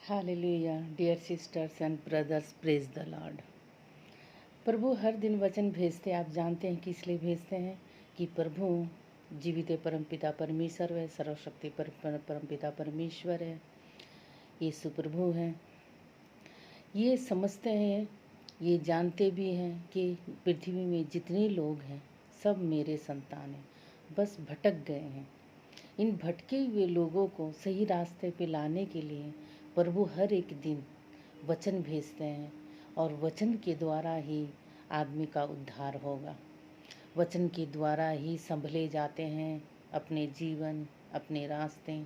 Hallelujah dear sisters and brothers, praise the lord. प्रभु हर दिन वचन भेजते, आप जानते हैं कि इसलिए भेजते हैं कि प्रभु जीवित परमपिता परमेश्वर है, सर्वशक्ति परमपिता परमेश्वर है, यीशु प्रभु हैं। ये समझते हैं, ये जानते भी हैं कि पृथ्वी में जितने लोग हैं सब मेरे संतान हैं, बस भटक गए हैं। इन भटके हुए लोगों को सही रास्ते पे लाने के लिए प्रभु हर एक दिन वचन भेजते हैं और वचन के द्वारा ही आदमी का उद्धार होगा। वचन के द्वारा ही संभले जाते हैं अपने जीवन, अपने रास्ते,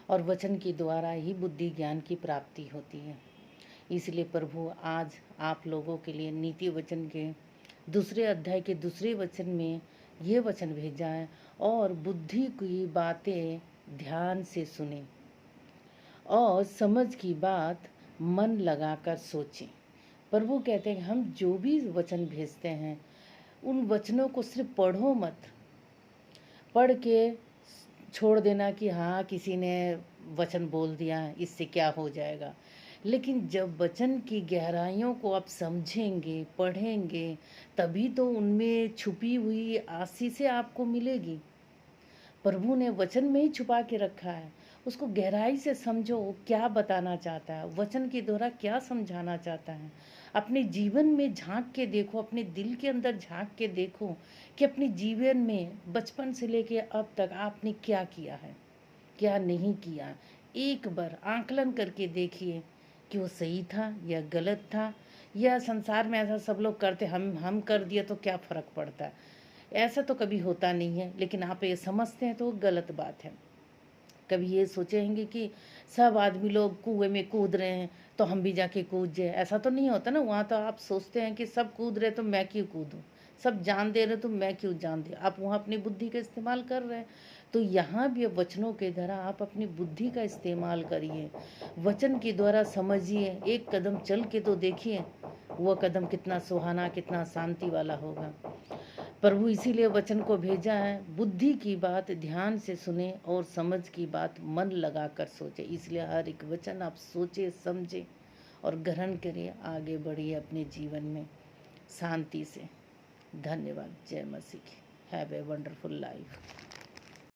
और वचन के द्वारा ही बुद्धि ज्ञान की प्राप्ति होती है। इसलिए प्रभु आज आप लोगों के लिए नीति वचन के दूसरे अध्याय के दूसरे वचन में ये वचन भेजा है, और बुद्धि की बातें ध्यान से सुने और समझ की बात मन लगाकर सोचें। प्रभु कहते हैं हम जो भी वचन भेजते हैं उन वचनों को सिर्फ पढ़ो मत, पढ़ के छोड़ देना कि हाँ किसी ने वचन बोल दिया इससे क्या हो जाएगा। लेकिन जब वचन की गहराइयों को आप समझेंगे, पढ़ेंगे, तभी तो उनमें छुपी हुई आशीषें आपको मिलेगी। प्रभु ने वचन में ही छुपा के रखा है, उसको गहराई से समझो, क्या बताना चाहता है, वचन के द्वारा क्या समझाना चाहता है। अपने जीवन में झांक के देखो, अपने दिल के अंदर झांक के देखो कि अपने जीवन में बचपन से लेके अब तक आपने क्या किया है, क्या नहीं किया। एक बार आंकलन करके देखिए कि वो सही था या गलत था, या संसार में ऐसा सब लोग करते, हम कर दिए तो क्या फ़र्क पड़ता है। ऐसा तो कभी होता नहीं है, लेकिन आप ये समझते हैं तो वो गलत बात है। कभी ये सोचेंगे कि सब आदमी लोग कुएं में कूद रहे हैं तो हम भी जाके कूद जाए, ऐसा तो नहीं होता ना। वहाँ तो आप सोचते हैं कि सब कूद रहे तो मैं क्यों कूदूँ, सब जान दे रहे तो मैं क्यों जान दे। आप वहाँ अपनी बुद्धि का इस्तेमाल कर रहे हैं, तो यहाँ भी वचनों के द्वारा आप अपनी बुद्धि का इस्तेमाल करिए, वचन के द्वारा समझिए, एक कदम चल के तो देखिए वह कदम कितना सुहाना, कितना शांति वाला होगा। प्रभु इसीलिए वचन को भेजा है, बुद्धि की बात ध्यान से सुने और समझ की बात मन लगाकर सोचे। इसलिए हर एक वचन आप सोचे, समझे और ग्रहण करिए, आगे बढ़िए अपने जीवन में शांति से। धन्यवाद। जय मसीह की। Have a wonderful life.